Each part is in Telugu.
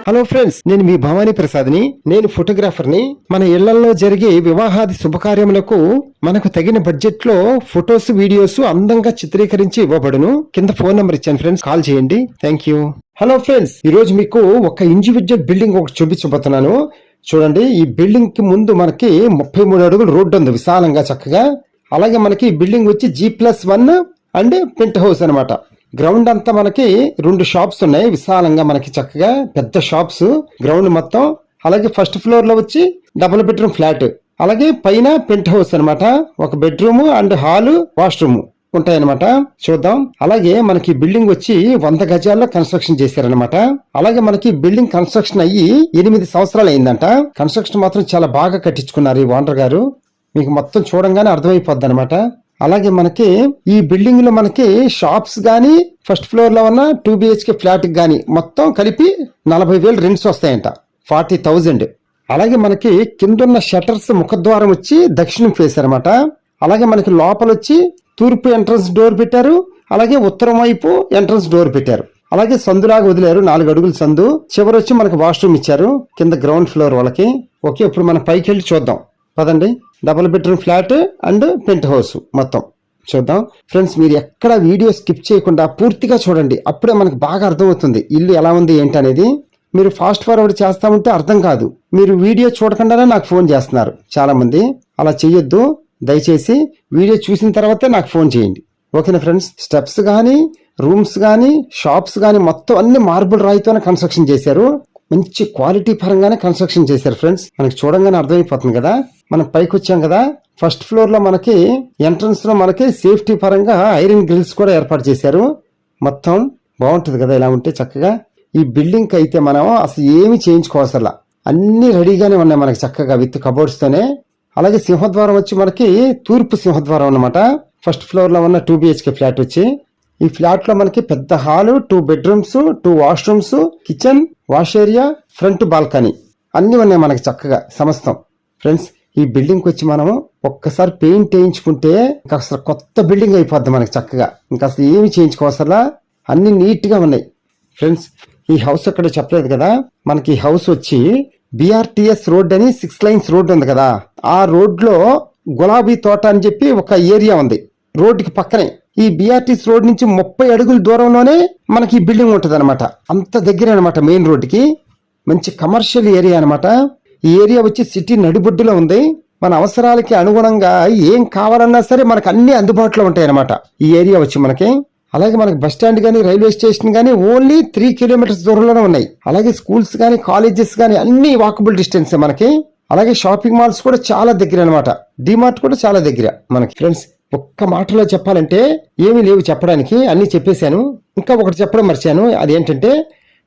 హలో ఫ్రెండ్స్, నేను మీ భవానీ ప్రసాద్ని. నేను ఫోటోగ్రాఫర్ని. మన ఇళ్లలో జరిగే వివాహాది శుభకార్యములకు మనకు తగిన బడ్జెట్ లో ఫొటోస్, వీడియోస్ అందంగా చిత్రీకరించి ఇవ్వబడును. కింద ఫోన్ నంబర్ ఇచ్చాను ఫ్రెండ్స్, కాల్ చేయండి. Thank you. హలో ఫ్రెండ్స్, ఈ రోజు మీకు ఒక ఇండివిజువల్ బిల్డింగ్ ఒకటి చూపించబోతున్నాను. చూడండి, ఈ బిల్డింగ్ కి ముందు మనకి 33 అడుగులు రోడ్డు ఉంది, విశాలంగా చక్కగా. అలాగే మనకి ఈ బిల్డింగ్ వచ్చి G+1 అండ్ పెంట్ హౌస్ అనమాట. గ్రౌండ్ అంతా మనకి 2 షాప్స్ ఉన్నాయి, విశాలంగా మనకి చక్కగా పెద్ద షాప్స్ గ్రౌండ్ మొత్తం. అలాగే ఫస్ట్ ఫ్లోర్ లో వచ్చి డబుల్ బెడ్రూమ్ ఫ్లాట్, అలాగే పైన పెంట్ హౌస్ అనమాట. ఒక బెడ్రూమ్ అండ్ హాల్, వాష్రూమ్ ఉంటాయన్నమాట. చూద్దాం. అలాగే మనకి బిల్డింగ్ వచ్చి 100 గజాల్లో కన్స్ట్రక్షన్ చేశారనమాట. అలాగే మనకి బిల్డింగ్ కన్స్ట్రక్షన్ అయ్యి 8 సంవత్సరాలు అయిందంట. కన్స్ట్రక్షన్ మాత్రం చాలా బాగా కట్టించుకున్నారు ఈ ఓనర్ గారు. మీకు మొత్తం చూడంగానే అర్థమైపోద్ది అనమాట. అలాగే మనకి ఈ బిల్డింగ్ లో మనకి షాప్స్ గానీ, ఫస్ట్ ఫ్లోర్ లో ఉన్న 2 BHK ఫ్లాట్ గానీ మొత్తం కలిపి 40,000 రెంట్స్ వస్తాయంట, 40,000. అలాగే మనకి కిందున్న షట్టర్స్ ముఖద్వారం వచ్చి దక్షిణం ఫేస్ అనమాట. అలాగే మనకి లోపల వచ్చి తూర్పు ఎంట్రన్స్ డోర్ పెట్టారు, అలాగే ఉత్తరం వైపు ఎంట్రన్స్ డోర్ పెట్టారు. అలాగే సందులాగా వదిలేరు, 4 అడుగుల సందు. చివరి వచ్చి మనకి వాష్రూమ్ ఇచ్చారు కింద గ్రౌండ్ ఫ్లోర్ వాళ్ళకి. ఓకే, ఇప్పుడు మనం పైకి వెళ్ళి చూద్దాం పదండి. Double bedroom flat and penthouse మొత్తం చూద్దాం. ఫ్రెండ్స్, మీరు ఎక్కడ వీడియో స్కిప్ చేయకుండా పూర్తిగా చూడండి, అప్పుడే మనకు బాగా అర్థమవుతుంది ఇల్లు ఎలా ఉంది ఏంటి అనేది. మీరు ఫాస్ట్ ఫార్వర్డ్ చేస్తా ఉంటే అర్థం కాదు. మీరు వీడియో చూడకుండానే నాకు ఫోన్ చేస్తున్నారు చాలా మంది. అలా చెయ్యొద్దు దయచేసి. వీడియో చూసిన తర్వాతే నాకు ఫోన్ చేయండి, ఓకేనా ఫ్రెండ్స్. స్టెప్స్ కానీ, రూమ్స్ కానీ, షాప్స్ కానీ మొత్తం అన్ని మార్బుల్ రాయితోనే కన్స్ట్రక్షన్ చేశారు. మంచి క్వాలిటీ పరంగానే కన్స్ట్రక్షన్ చేశారు ఫ్రెండ్స్. మనకి చూడంగానే అర్థమైపోతుంది కదా. మనం పైకి వచ్చాం కదా, ఫస్ట్ ఫ్లోర్ లో మనకి ఎంట్రన్స్ లో మనకి సేఫ్టీ పరంగా ఐరన్ గ్రిల్స్ కూడా ఏర్పాటు చేశారు. మొత్తం బాగుంటుంది కదా ఇలా ఉంటే చక్కగా. ఈ బిల్డింగ్ కి అయితే మనం అసలు ఏమి చేయించుకోవాల్సలా, అన్ని రెడీగానే ఉన్నాయి మనకి చక్కగా విత్ కబోర్డ్స్ తోనే. అలాగే సింహద్వారం వచ్చి మనకి తూర్పు సింహద్వారం అన్నమాట. ఫస్ట్ ఫ్లోర్ లో ఉన్న 2 BHK ఫ్లాట్ వచ్చి, ఈ ఫ్లాట్ లో మనకి పెద్ద hall, 2 bedrooms, 2 washrooms, kitchen, wash area, front balcony అన్ని ఉన్నాయి మనకి చక్కగా సమస్తం. ఫ్రెండ్స్, ఈ బిల్డింగ్ వచ్చి మనం ఒక్కసారి పెయింట్ వేయించుకుంటే ఇంకా అసలు కొత్త బిల్డింగ్ అయిపోద్ది మనకి చక్కగా. ఇంకా అసలు ఏమి చేయించుకోవసలా, అన్ని నీట్ గా ఉన్నాయి. ఫ్రెండ్స్, ఈ హౌస్ ఎక్కడ చెప్పలేదు కదా. మనకి ఈ హౌస్ వచ్చి BRTS రోడ్ అని 6 లైన్స్ రోడ్ ఉంది కదా, ఆ రోడ్ లో గులాబీ తోట అని చెప్పి ఒక ఏరియా ఉంది రోడ్డుకి పక్కనే. ఈ BRTS రోడ్ నుంచి 30 అడుగుల దూరంలోనే మనకి ఈ బిల్డింగ్ ఉంటుంది అనమాట. అంత దగ్గర అనమాట మెయిన్ రోడ్డుకి. మంచి కమర్షియల్ ఏరియా అనమాట. ఈ ఏరియా వచ్చి సిటీ నడిబొడ్డులో ఉంది. మన అవసరాలకి అనుగుణంగా ఏం కావాలన్నా సరే మనకు అన్ని అందుబాటులో ఉంటాయి అనమాట ఈ ఏరియా వచ్చి మనకి. అలాగే మనకి బస్ స్టాండ్ గానీ, రైల్వే స్టేషన్ గానీ ఓన్లీ 3 కిలోమీటర్స్ దూరంలోనే ఉన్నాయి. అలాగే స్కూల్స్ గానీ, కాలేజెస్ గానీ అన్ని వాకబుల్ డిస్టెన్స్ మనకి. అలాగే షాపింగ్ మాల్స్ కూడా చాలా దగ్గర అనమాట. డిమార్ట్ కూడా చాలా దగ్గర మనకి. ఫ్రెండ్స్, ఒక్క మాటలో చెప్పాలంటే ఏమీ లేవు చెప్పడానికి, అన్ని చెప్పేశాను. ఇంకా ఒకటి చెప్పడం మర్చాను, అదేంటంటే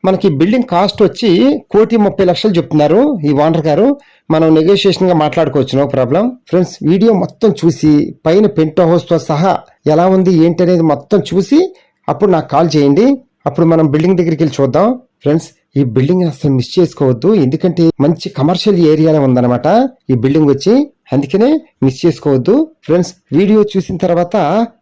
మనకి బిల్డింగ్ కాస్ట్ వచ్చి 1,30,00,000 చెప్తున్నారు ఈ ఓనర్ గారు. మనం నెగోషియేషన్ గా మాట్లాడుకోవచ్చు, నో ప్రాబ్లం. ఫ్రెండ్స్, వీడియో మొత్తం చూసి పైన పెంట్ హౌస్ తో సహా ఎలా ఉంది ఏంటి అనేది మొత్తం చూసి అప్పుడు నాకు కాల్ చేయండి. అప్పుడు మనం బిల్డింగ్ దగ్గరికి వెళ్ళి చూద్దాం. ఫ్రెండ్స్, ఈ బిల్డింగ్ అసలు మిస్ చేసుకోవద్దు, ఎందుకంటే మంచి కమర్షియల్ ఏరియాలో ఉందన్నమాట ఈ బిల్డింగ్ వచ్చి. అందుకనే మిస్ చేసుకోవద్దు. ఫ్రెండ్స్, వీడియో చూసిన తర్వాత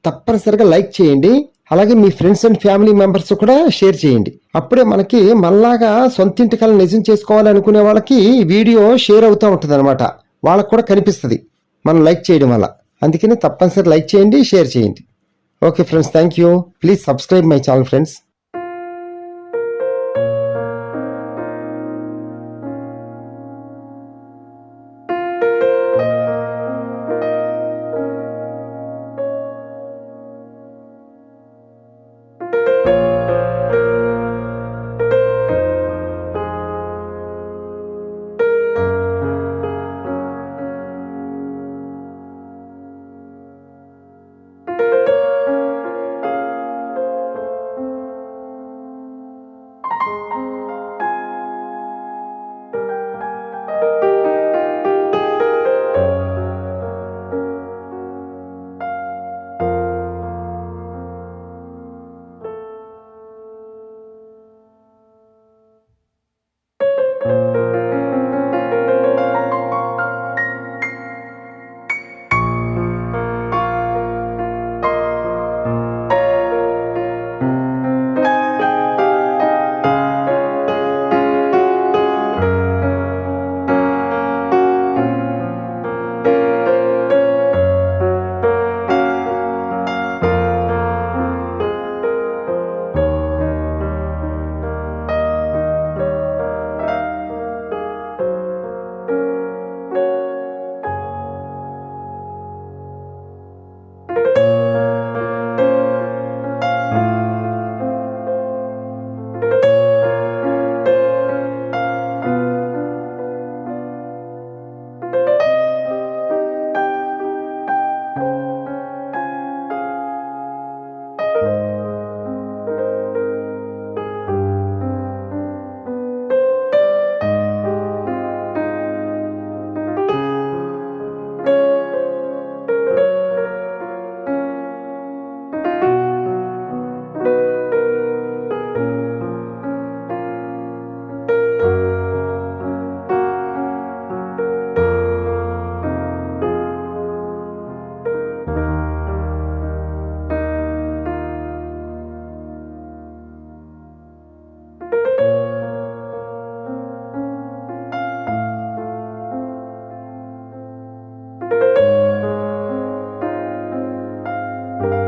తప్పనిసరిగా లైక్ చేయండి. అలాగే మీ ఫ్రెండ్స్ అండ్ ఫ్యామిలీ మెంబర్స్ కూడా షేర్ చేయండి. అప్పుడే మనకి మళ్ళాగా సొంత ఇంటి కల నిజం చేసుకోవాలనుకునే వాళ్ళకి వీడియో షేర్ అవుతూ ఉంటుంది అనమాట. వాళ్ళకు కూడా కనిపిస్తుంది మనం లైక్ చేయడం వల్ల. అందుకని తప్పనిసరి లైక్ చేయండి, షేర్ చేయండి. Okay friends, thank you. Please subscribe my channel friends.